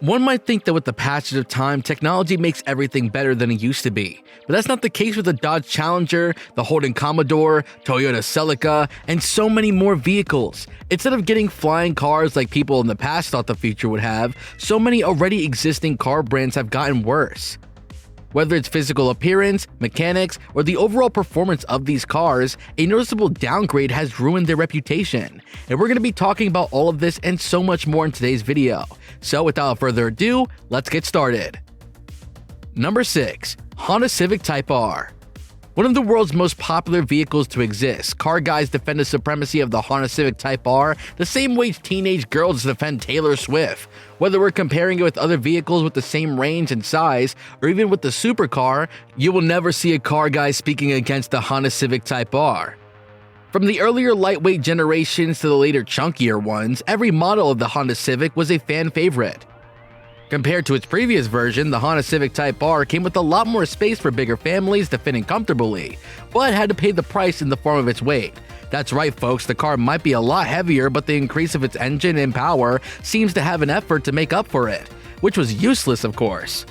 One might think that with the passage of time, technology makes everything better than it used to be, but that's not the case with the Dodge Challenger, the Holden Commodore, Toyota Celica, and so many more vehicles. Instead of getting flying cars like people in the past thought the future would have, so many already existing car brands have gotten worse. Whether it's physical appearance, mechanics, or the overall performance of these cars, a noticeable downgrade has ruined their reputation. And we're going to be talking about all of this and so much more in today's video. So without further ado, let's get started. Number 6. Honda Civic Type R. One of the world's most popular vehicles to exist, car guys defend the supremacy of the Honda Civic Type R the same way teenage girls defend Taylor Swift. Whether we're comparing it with other vehicles with the same range and size, or even with the supercar, you will never see a car guy speaking against the Honda Civic Type R. From the earlier lightweight generations to the later chunkier ones, every model of the Honda Civic was a fan favorite. Compared to its previous version, the Honda Civic Type R came with a lot more space for bigger families to fit in comfortably, but had to pay the price in the form of its weight. That's right folks, the car might be a lot heavier, but the increase of its engine and power seems to have an effort to make up for it, which was useless of course.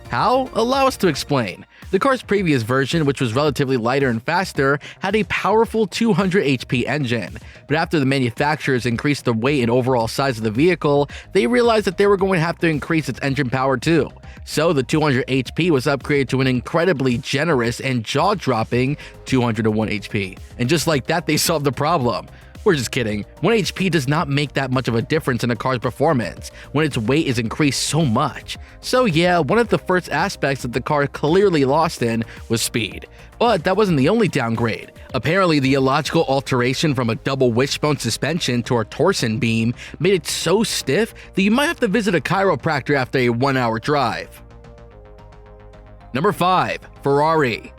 How? Allow us to explain. The car's previous version, which was relatively lighter and faster, had a powerful 200 HP engine, but after the manufacturers increased the weight and overall size of the vehicle, they realized that they were going to have to increase its engine power too. So the 200 HP was upgraded to an incredibly generous and jaw-dropping 201 HP. And just like that, they solved the problem. We're just kidding. 1 HP does not make that much of a difference in a car's performance when its weight is increased so much. So yeah, one of the first aspects that the car clearly lost in was speed. But that wasn't the only downgrade. Apparently, the illogical alteration from a double wishbone suspension to a torsion beam made it so stiff that you might have to visit a chiropractor after a 1-hour drive. Number 5. Ferrari.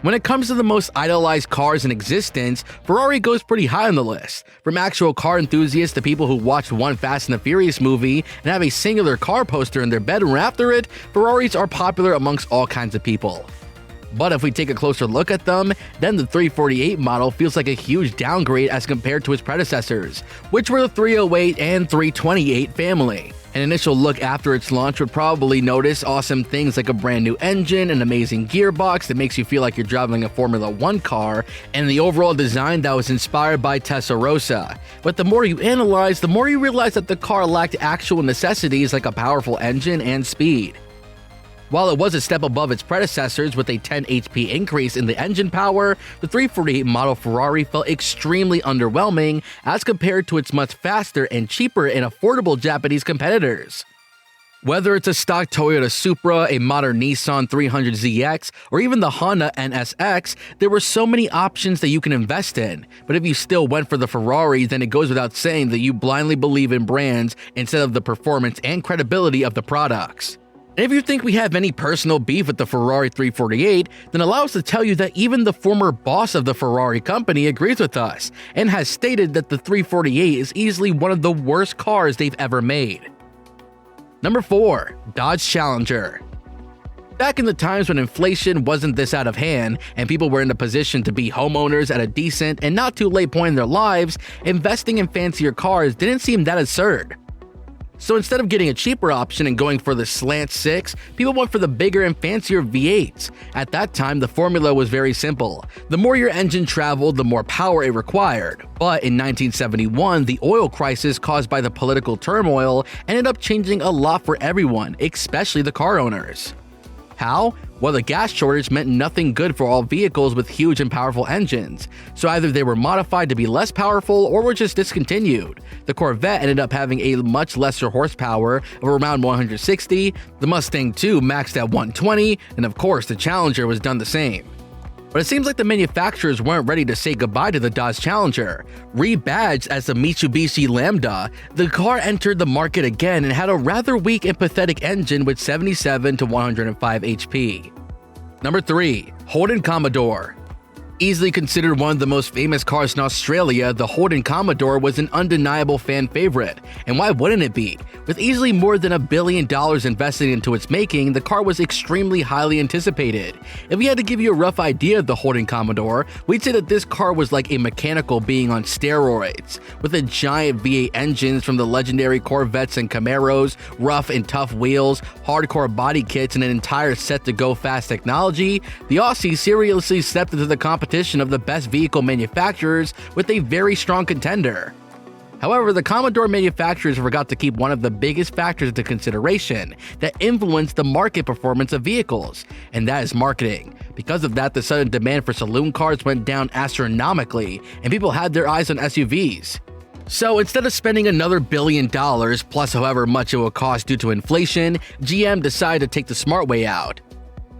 When it comes to the most idolized cars in existence, Ferrari goes pretty high on the list. From actual car enthusiasts to people who watched one Fast and the Furious movie and have a singular car poster in their bedroom after it, Ferraris are popular amongst all kinds of people. But if we take a closer look at them, then the 348 model feels like a huge downgrade as compared to its predecessors, which were the 308 and 328 family. An initial look after its launch would probably notice awesome things like a brand new engine, an amazing gearbox that makes you feel like you're driving a Formula 1 car, and the overall design that was inspired by Testarossa. But the more you analyze, the more you realize that the car lacked actual necessities like a powerful engine and speed. While it was a step above its predecessors with a 10 HP increase in the engine power, the 348 model Ferrari felt extremely underwhelming as compared to its much faster and cheaper and affordable Japanese competitors. Whether it's a stock Toyota Supra, a modern Nissan 300ZX, or even the Honda NSX, there were so many options that you can invest in. But if you still went for the Ferrari, then it goes without saying that you blindly believe in brands instead of the performance and credibility of the products. And if you think we have any personal beef with the Ferrari 348, then allow us to tell you that even the former boss of the Ferrari company agrees with us, and has stated that the 348 is easily one of the worst cars they've ever made. Number 4. Dodge Challenger. Back in the times when inflation wasn't this out of hand, and people were in a position to be homeowners at a decent and not too late point in their lives, investing in fancier cars didn't seem that absurd. So instead of getting a cheaper option and going for the Slant 6, people went for the bigger and fancier V8s. At that time, the formula was very simple. The more your engine traveled, the more power it required. But in 1971, the oil crisis caused by the political turmoil ended up changing a lot for everyone, especially the car owners. How? Well, the gas shortage meant nothing good for all vehicles with huge and powerful engines, so either they were modified to be less powerful or were just discontinued. The Corvette ended up having a much lesser horsepower of around 160, the Mustang II maxed at 120, and of course the Challenger was done the same. But it seems like the manufacturers weren't ready to say goodbye to the Dodge Challenger. Rebadged as the Mitsubishi Lambda, the car entered the market again and had a rather weak and pathetic engine with 77 to 105 HP. Number 3. Holden Commodore. Easily considered one of the most famous cars in Australia, the Holden Commodore was an undeniable fan favorite. And why wouldn't it be? With easily more than $1 billion invested into its making, the car was extremely highly anticipated. If we had to give you a rough idea of the Holden Commodore, we'd say that this car was like a mechanical being on steroids. With a giant V8 engines from the legendary Corvettes and Camaros, rough and tough wheels, hardcore body kits, and an entire set-to-go-fast technology, the Aussies seriously stepped into the competition of the best vehicle manufacturers with a very strong contender. However, the Commodore manufacturers forgot to keep one of the biggest factors into consideration that influenced the market performance of vehicles, and that is marketing. Because of that, the sudden demand for saloon cars went down astronomically, and people had their eyes on SUVs. So instead of spending another $1 billion, plus however much it will cost due to inflation, GM decided to take the smart way out.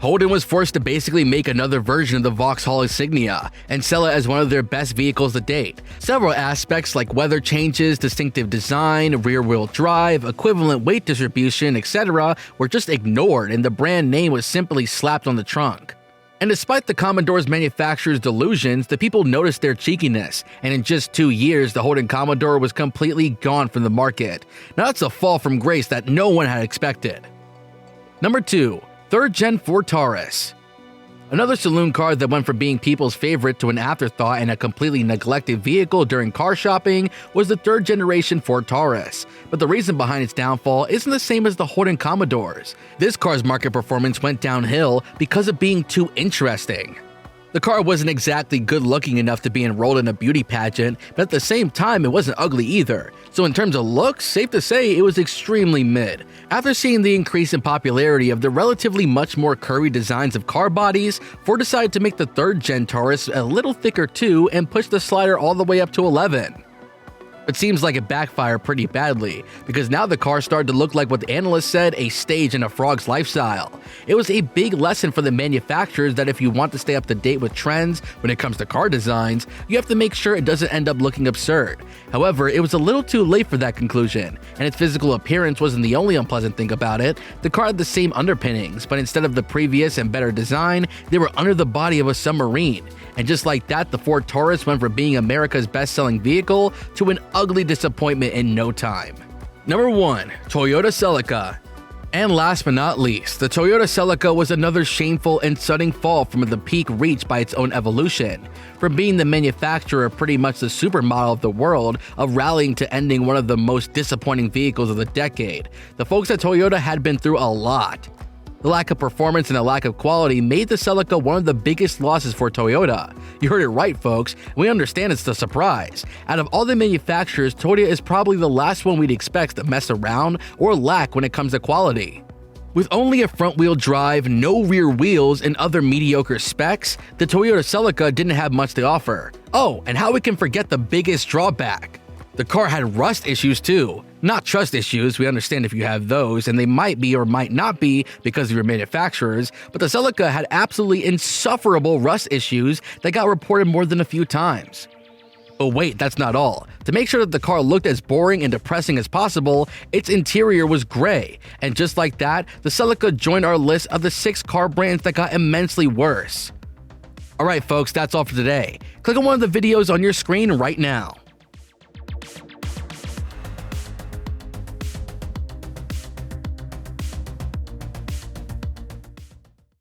Holden was forced to basically make another version of the Vauxhall Insignia and sell it as one of their best vehicles to date. Several aspects like weather changes, distinctive design, rear-wheel drive, equivalent weight distribution, etc. were just ignored, and the brand name was simply slapped on the trunk. And despite the Commodore's manufacturer's delusions, the people noticed their cheekiness, and in just 2 years, the Holden Commodore was completely gone from the market. Now that's a fall from grace that no one had expected. Number 2. 3rd Gen Ford Taurus. Another saloon car that went from being people's favorite to an afterthought and a completely neglected vehicle during car shopping was the 3rd generation Ford Taurus. But the reason behind its downfall isn't the same as the Holden Commodores. This car's market performance went downhill because of being too interesting. The car wasn't exactly good looking enough to be enrolled in a beauty pageant, but at the same time it wasn't ugly either. So in terms of looks, safe to say it was extremely mid. After seeing the increase in popularity of the relatively much more curvy designs of car bodies, Ford decided to make the 3rd Gen Taurus a little thicker too and push the slider all the way up to 11. It seems like it backfired pretty badly, because now the car started to look like what the analysts said, a stage in a frog's lifestyle. It was a big lesson for the manufacturers that if you want to stay up to date with trends when it comes to car designs, you have to make sure it doesn't end up looking absurd. However, it was a little too late for that conclusion, and its physical appearance wasn't the only unpleasant thing about it. The car had the same underpinnings, but instead of the previous and better design, they were under the body of a submarine. And just like that, the Ford Taurus went from being America's best-selling vehicle to an ugly disappointment in no time. Number 1. Toyota Celica. And last but not least, the Toyota Celica was another shameful and sudden fall from the peak reached by its own evolution. From being the manufacturer of pretty much the supermodel of the world, of rallying to ending one of the most disappointing vehicles of the decade. The folks at Toyota had been through a lot. The lack of performance and the lack of quality made the Celica one of the biggest losses for Toyota. You heard it right, folks. We understand it's the surprise. Out of all the manufacturers, Toyota is probably the last one we'd expect to mess around or lack when it comes to quality. With only a front-wheel drive, no rear wheels, and other mediocre specs, the Toyota Celica didn't have much to offer. Oh, and how we can forget the biggest drawback? The car had rust issues too. Not trust issues, we understand if you have those, and they might be or might not be because of your manufacturers, but the Celica had absolutely insufferable rust issues that got reported more than a few times. But wait, that's not all. To make sure that the car looked as boring and depressing as possible, its interior was gray, and just like that, the Celica joined our list of the 6 car brands that got immensely worse. Alright folks, that's all for today. Click on one of the videos on your screen right now.